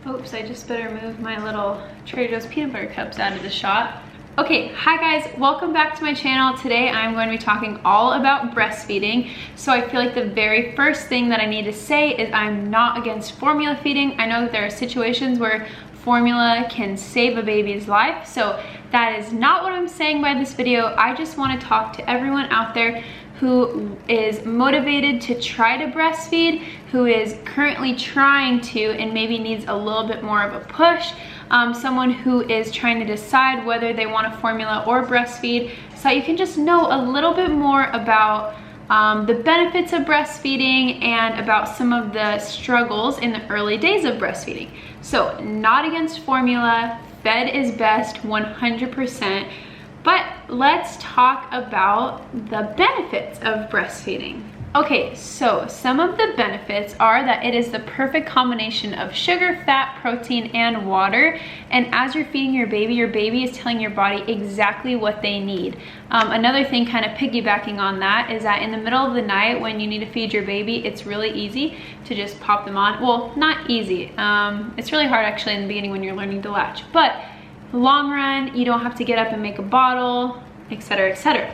Oops, I just better move my little Trader Joe's peanut butter cups out of the shot. Okay, hi guys, welcome back to my channel. Today I'm going to be talking all about breastfeeding. So I feel like the very first thing that I need to say is I'm not against formula feeding. I know that there are situations where formula can save a baby's life. So that is not what I'm saying by this video. I just want to talk to everyone out there who is motivated to try to breastfeed, who is currently trying to and maybe needs a little bit more of a push, someone who is trying to decide whether they want a formula or breastfeed, so that you can just know a little bit more about the benefits of breastfeeding and about some of the struggles in the early days of breastfeeding. So not against formula, fed is best 100%. But let's talk about the benefits of breastfeeding. Okay, so some of the benefits are that it is the perfect combination of sugar, fat, protein, and water. And as you're feeding your baby is telling your body exactly what they need. Another thing kind of piggybacking on that is that in the middle of the night when you need to feed your baby, it's really easy to just pop them on. Well, not easy. It's really hard actually in the beginning when you're learning to latch. But long run, you don't have to get up and make a bottle, etc., etc.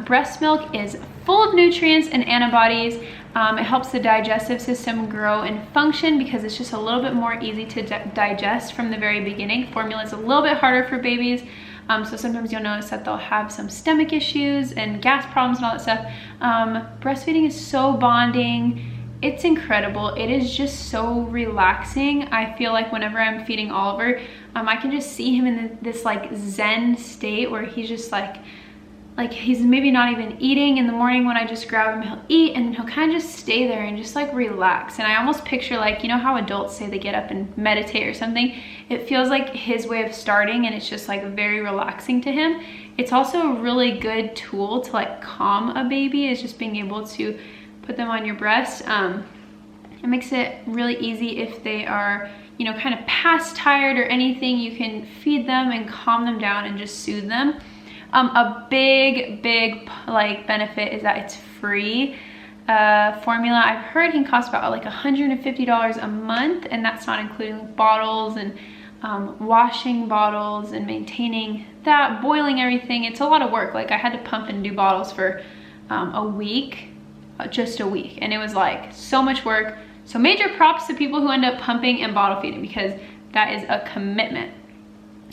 Breast milk is full of nutrients and antibodies. It helps the digestive system grow and function because it's just a little bit more easy to digest from the very beginning. Formula is a little bit harder for babies, so sometimes you'll notice that they'll have some stomach issues and gas problems and all that stuff. Breastfeeding is so bonding. It's incredible. It is just so relaxing. I feel like whenever I'm feeding Oliver, I can just see him in this like zen state where he's just like he's maybe not even eating. In the morning when I just grab him, he'll eat and he'll kind of just stay there and just like relax. And I almost picture, like, you know how adults say they get up and meditate or something? It feels like his way of starting, and it's just like very relaxing to him. It's also a really good tool to like calm a baby, is just being able to put them on your breast. It makes it really easy if they are, you know, kind of past tired or anything. You can feed them and calm them down and just soothe them. A big like benefit is that it's free. Formula, I've heard, can cost about like $150 a month, and that's not including bottles and washing bottles and maintaining that, boiling everything. It's a lot of work. Like I had to pump and do bottles for a week. Just a week, and it was like so much work. So major props to people who end up pumping and bottle feeding, because that is a commitment.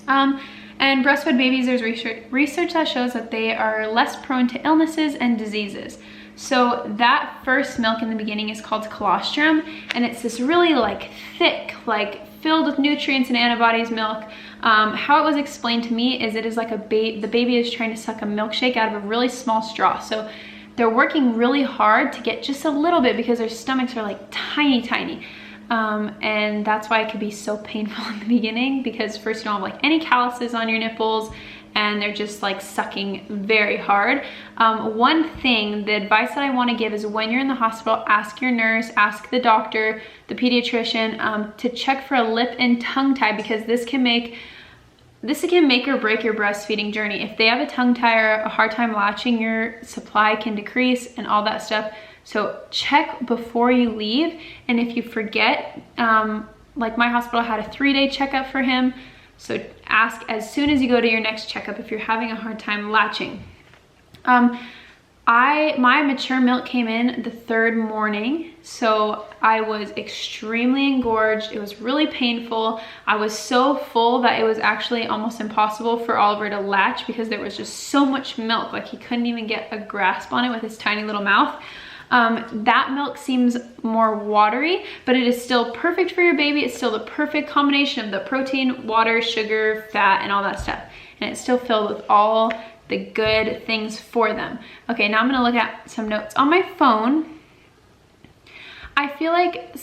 And breastfed babies, there's research that shows that they are less prone to illnesses and diseases. So that first milk in the beginning is called colostrum, and it's this really like thick, like filled with nutrients and antibodies milk. How it was explained to me is it is like the baby is trying to suck a milkshake out of a really small straw. So they're working really hard to get just a little bit because their stomachs are like tiny. And that's why it could be so painful in the beginning, because first you don't have like any calluses on your nipples and they're just like sucking very hard. One thing, the advice that I want to give is when you're in the hospital, ask your nurse, ask the doctor, the pediatrician, to check for a lip and tongue tie, because this can make or break your breastfeeding journey. If they have a tongue tie or a hard time latching, your supply can decrease and all that stuff. So check before you leave. And if you forget, like my hospital had a 3-day checkup for him. So ask as soon as you go to your next checkup if you're having a hard time latching. My mature milk came in the 3rd morning, so I was extremely engorged. It was really painful. I was so full that it was actually almost impossible for Oliver to latch because there was just so much milk. Like he couldn't even get a grasp on it with his tiny little mouth. That milk seems more watery, but it is still perfect for your baby. It's still the perfect combination of the protein, water, sugar, fat, and all that stuff. And it's still filled with all the good things for them. Okay, now I'm gonna look at some notes on my phone. I feel like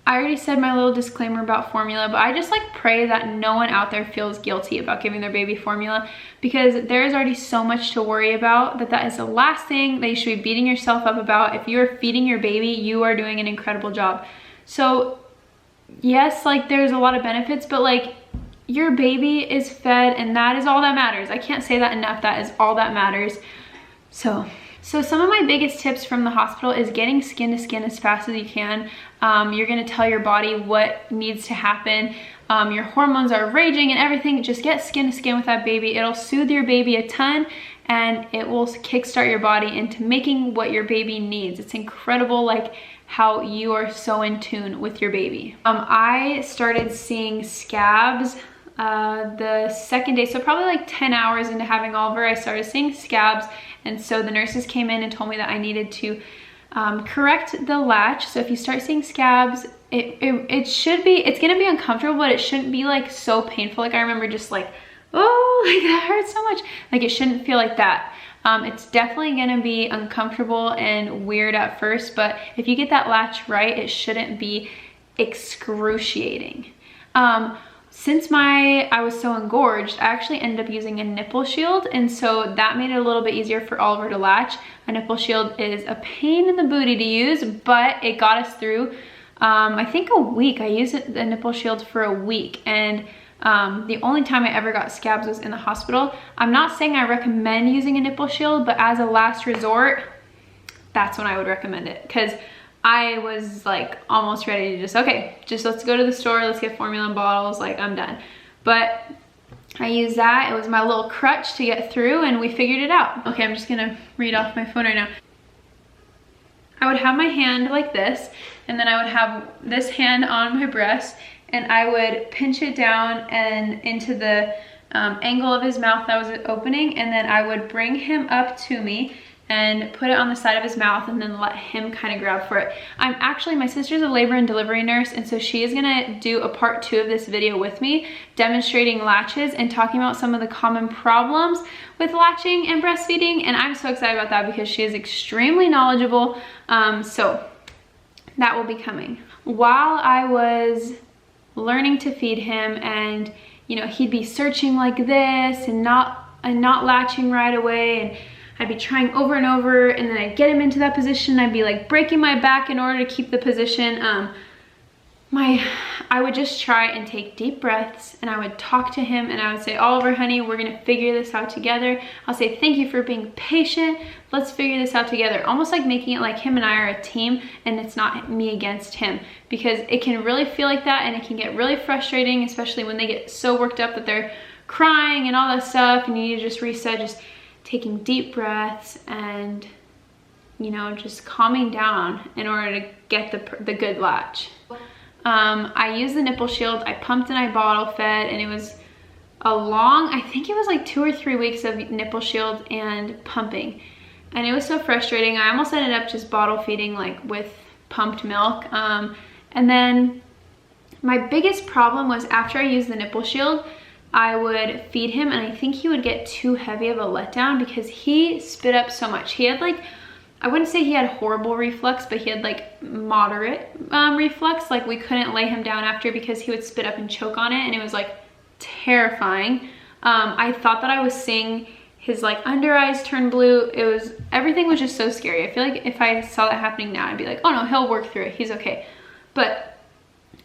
I already said my little disclaimer about formula, but I just like pray that no one out there feels guilty about giving their baby formula, because there's already so much to worry about that is the last thing that you should be beating yourself up about. If you're feeding your baby, you are doing an incredible job. So yes, like there's a lot of benefits, but like your baby is fed and that is all that matters. I can't say that enough. That is all that matters. So So some of my biggest tips from the hospital is getting skin to skin as fast as you can. You're gonna tell your body what needs to happen. Your hormones are raging and everything. Just get skin to skin with that baby. It'll soothe your baby a ton, and it will kickstart your body into making what your baby needs. It's incredible, like how you are so in tune with your baby. I started seeing scabs the second day, so probably like 10 hours into having Oliver, I started seeing scabs, and so the nurses came in and told me that I needed to correct the latch. So if you start seeing scabs, it's gonna be uncomfortable, but it shouldn't be like so painful. Like I remember just like, oh, like that hurts so much. Like it shouldn't feel like that. It's definitely gonna be uncomfortable and weird at first, but if you get that latch right, it shouldn't be excruciating. Since I was so engorged, I actually ended up using a nipple shield, and so that made it a little bit easier for Oliver to latch. A nipple shield is a pain in the booty to use, but it got us through, I think a week. I used the nipple shield for a week, and the only time I ever got scabs was in the hospital. I'm not saying I recommend using a nipple shield, but as a last resort, that's when I would recommend it, because I was like almost ready to just let's go to the store, let's get formula bottles, like I'm done. But I used that. It was my little crutch to get through, and we figured it out. Okay, I'm just gonna read off my phone right now. I would have my hand like this, and then I would have this hand on my breast, and I would pinch it down and into the angle of his mouth that was opening, and then I would bring him up to me and put it on the side of his mouth, and then let him kind of grab for it. My sister's a labor and delivery nurse, and so she is gonna do a part 2 of this video with me, demonstrating latches and talking about some of the common problems with latching and breastfeeding, and I'm so excited about that because she is extremely knowledgeable, so that will be coming. While I was learning to feed him, and you know, he'd be searching like this and not latching right away, and I'd be trying over and over, and then I'd get him into that position. I'd be like breaking my back in order to keep the position. I would just try and take deep breaths, and I would talk to him, and I would say, Oliver, honey, we're gonna figure this out together. I'll say, thank you for being patient. Let's figure this out together. Almost like making it like him and I are a team, and it's not me against him, because it can really feel like that, and it can get really frustrating, especially when they get so worked up that they're crying and all that stuff, and you need to just reset, just taking deep breaths and, you know, just calming down in order to get the good latch. I used the nipple shield. I pumped and I bottle fed, and it was I think it was like 2 or 3 weeks of nipple shield and pumping, and it was so frustrating. I almost ended up just bottle feeding like with pumped milk, and then my biggest problem was after I used the nipple shield, I would feed him, and I think he would get too heavy of a letdown because he spit up so much. He had like, I wouldn't say he had horrible reflux, but he had like moderate reflux. Like we couldn't lay him down after because he would spit up and choke on it, and it was like terrifying. I thought that I was seeing his like under eyes turn blue. Everything was just so scary. I feel like if I saw that happening now, I'd be like, oh no, he'll work through it, he's okay. But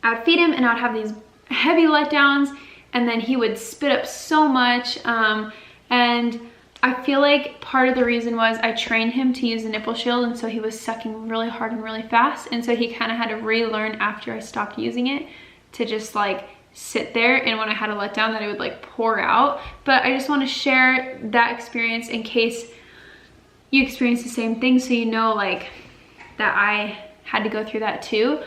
I would feed him, and I would have these heavy letdowns, and then he would spit up so much, and I feel like part of the reason was I trained him to use the nipple shield, and so he was sucking really hard and really fast, and so he kind of had to relearn after I stopped using it to just like sit there, and when I had a letdown that it would like pour out. But I just want to share that experience in case you experience the same thing, so you know like that I had to go through that too.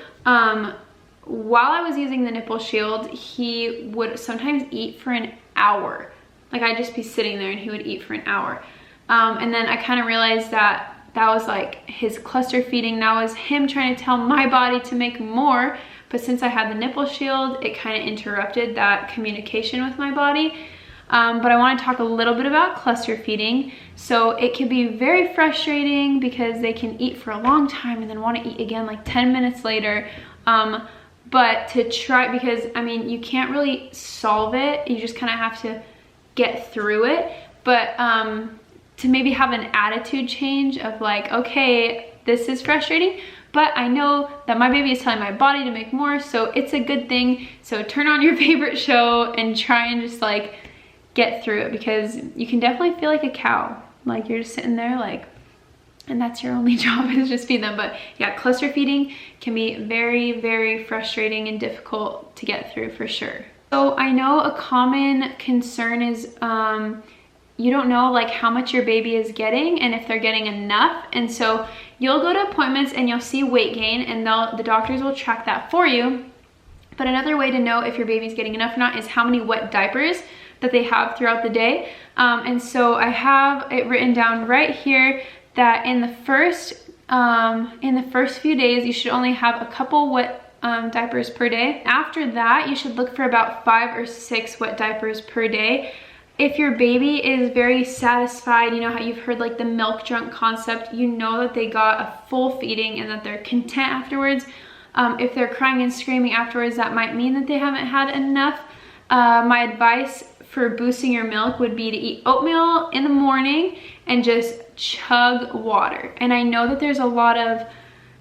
While I was using the nipple shield, he would sometimes eat for an hour. Like I'd just be sitting there and he would eat for an hour. And then I kind of realized that that was like his cluster feeding. That was him trying to tell my body to make more. But since I had the nipple shield, it kind of interrupted that communication with my body. But I want to talk a little bit about cluster feeding. So it can be very frustrating because they can eat for a long time and then want to eat again like 10 minutes later. But to try, because I mean, you can't really solve it. You just kind of have to get through it. But to maybe have an attitude change of like, okay, this is frustrating, but I know that my baby is telling my body to make more, so it's a good thing. So turn on your favorite show and try and just like get through it, because you can definitely feel like a cow. Like you're just sitting there like, and that's your only job, is just feed them. But yeah, cluster feeding can be very, very frustrating and difficult to get through for sure. So I know a common concern is you don't know like how much your baby is getting and if they're getting enough. And so you'll go to appointments and you'll see weight gain, and the doctors will track that for you. But another way to know if your baby's getting enough or not is how many wet diapers that they have throughout the day. And so I have it written down right here that in the first few days, you should only have a couple wet diapers per day. After that, you should look for about 5 or 6 wet diapers per day. If your baby is very satisfied, you know how you've heard like the milk drunk concept, you know that they got a full feeding and that they're content afterwards. If they're crying and screaming afterwards, that might mean that they haven't had enough. My advice for boosting your milk would be to eat oatmeal in the morning and just chug water. And I know that there's a lot of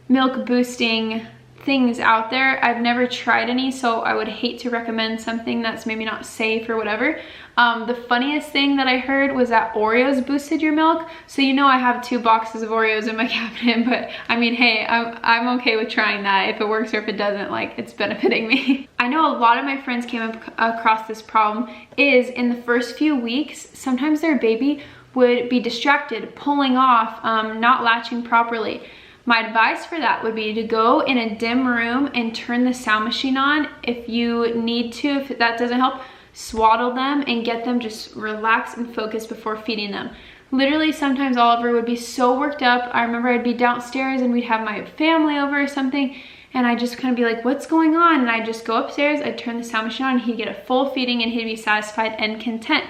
milk boosting things out there. I've never tried any, so I would hate to recommend something that's maybe not safe or whatever. The funniest thing that I heard was that Oreos boosted your milk. So you know I have 2 boxes of Oreos in my cabinet, but I mean, hey, I'm okay with trying that. If it works or if it doesn't, like, it's benefiting me. I know a lot of my friends came across this problem is in the first few weeks, sometimes their baby would be distracted, pulling off, not latching properly. My advice for that would be to go in a dim room and turn the sound machine on. If you need to, if that doesn't help, swaddle them and get them just relaxed and focused before feeding them. Literally, sometimes Oliver would be so worked up. I remember I'd be downstairs and we'd have my family over or something, and I'd just kind of be like, what's going on? And I'd just go upstairs, I'd turn the sound machine on, and he'd get a full feeding and he'd be satisfied and content.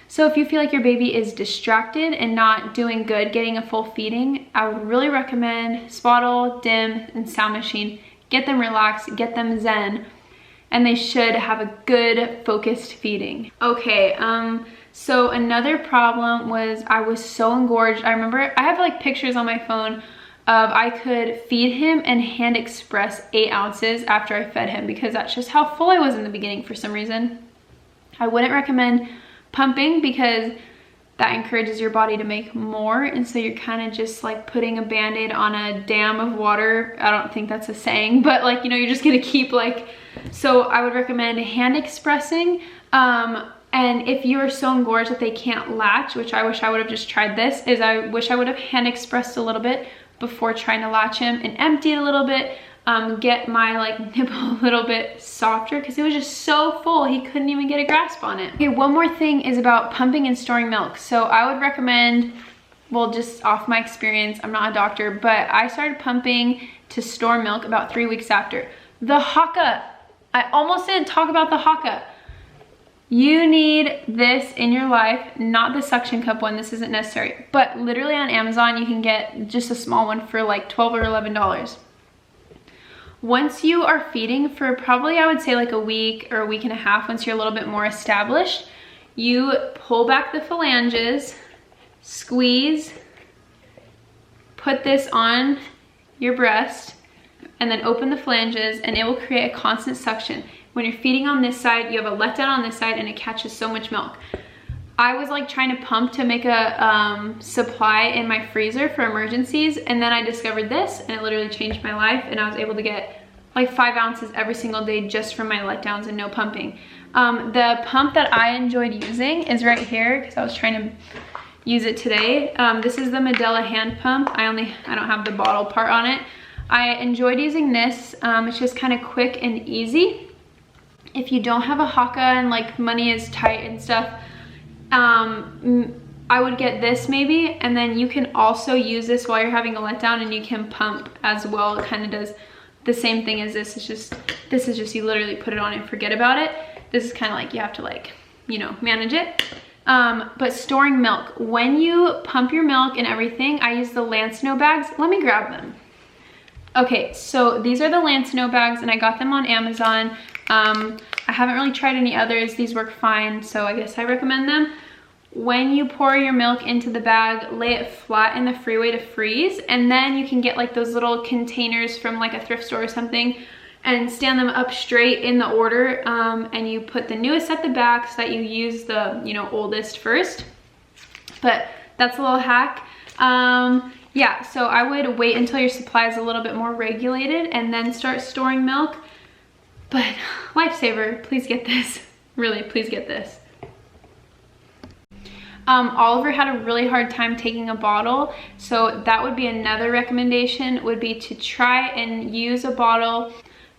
So if you feel like your baby is distracted and not doing good getting a full feeding, I would really recommend swaddle, dim, and sound machine. Get them relaxed, get them zen, and they should have a good focused feeding. Okay, so another problem was I was so engorged. I remember I have like pictures on my phone of I could feed him and hand express 8 ounces after I fed him, because that's just how full I was in the beginning for some reason. I wouldn't recommend pumping because that encourages your body to make more, and so you're kind of just like putting a band-aid on a dam of water. I don't think that's a saying, but like, you know, you're just gonna keep like, so I would recommend hand expressing. And if you are so engorged that they can't latch, which I wish I would have just tried this, is I wish I would have hand expressed a little bit before trying to latch him and empty it a little bit. Get my like nipple a little bit softer because it was just so full he couldn't even get a grasp on it. Okay, one more thing is about pumping and storing milk. So I would recommend, well, just off my experience, I'm not a doctor, but I started pumping to store milk about 3 weeks after. The Haka, I almost didn't talk about the Haka. You need this in your life, not the suction cup one, this isn't necessary, but literally on Amazon you can get just a small one for like $12 or $11. Once you are feeding for probably, I would say like a week or a week and a half, once you're a little bit more established, you pull back the phalanges, squeeze, put this on your breast, and then open the phalanges, and it will create a constant suction. When you're feeding on this side, you have a letdown on this side, and it catches so much milk. I was like trying to pump to make a supply in my freezer for emergencies, and then I discovered this, and it literally changed my life, and I was able to get like 5 ounces every single day just from my letdowns and no pumping. The pump that I enjoyed using is right here because I was trying to use it today. This is the Medela hand pump. I don't have the bottle part on it. I enjoyed using this. It's just kind of quick and easy. If you don't have a Haka and like money is tight and stuff, I would get this maybe, and then you can also use this while you're having a letdown, and you can pump as well. It kind of does the same thing as this. This is just you literally put it on and forget about it. This is kind of like you have to like, you know, manage it. But storing milk, when you pump your milk and everything, I use the Lansino bags. Let me grab them. Okay, so these are the Lansino bags, and I got them on Amazon. I haven't really tried any others. These work fine, so I guess I recommend them. When you pour your milk into the bag, lay it flat in the freeway to freeze, and then you can get like those little containers from like a thrift store or something and stand them up straight in the order, and you put the newest at the back so that you use the, you know, oldest first. But that's a little hack. yeah, so I would wait until your supply is a little bit more regulated and then start storing milk. But lifesaver, please get this. Really, please get this. Oliver had a really hard time taking a bottle, so that would be another recommendation, would be to try and use a bottle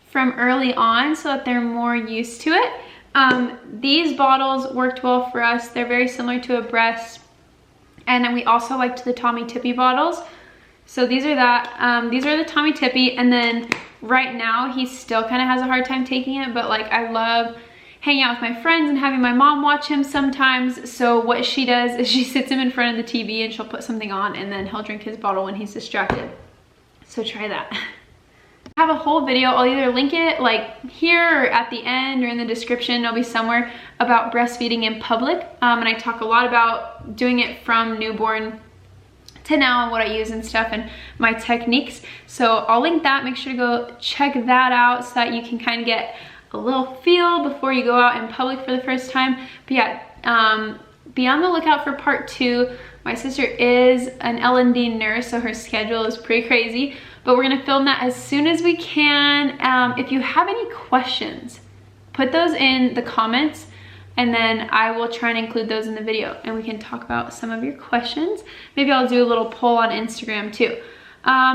from early on so that they're more used to it. These bottles worked well for us. They're very similar to a breast, and then we also liked the Tommy Tippy bottles. So these are these are the Tommy Tippy, and then right now he still kind of has a hard time taking it, but like I love hanging out with my friends and having my mom watch him sometimes. So what she does is she sits him in front of the TV and she'll put something on, and then he'll drink his bottle when he's distracted. So try that. I have a whole video, I'll either link it like here or at the end or in the description, it'll be somewhere, about breastfeeding in public. And I talk a lot about doing it from newborn to now and what I use and stuff and my techniques. So I'll link that, make sure to go check that out so that you can kind of get a little feel before you go out in public for the first time. But yeah, be on the lookout for part 2. My sister is an L&D nurse, so her schedule is pretty crazy, but we're gonna film that as soon as we can. If you have any questions, put those in the comments, and then I will try and include those in the video and we can talk about some of your questions. Maybe I'll do a little poll on Instagram too.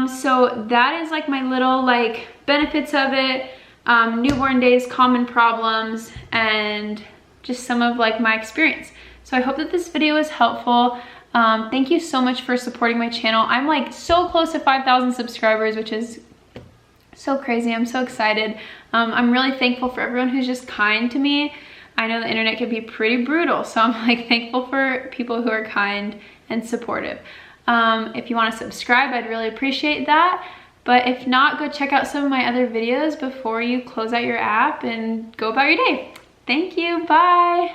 So that is like my little like benefits of it. Newborn days, common problems, and just some of like my experience. So I hope that this video was helpful. Thank you so much for supporting my channel. I'm like so close to 5,000 subscribers, which is so crazy. I'm so excited. I'm really thankful for everyone who's just kind to me. I know the internet can be pretty brutal, so I'm like thankful for people who are kind and supportive. If you want to subscribe, I'd really appreciate that. But if not, go check out some of my other videos before you close out your app and go about your day. Thank you, bye.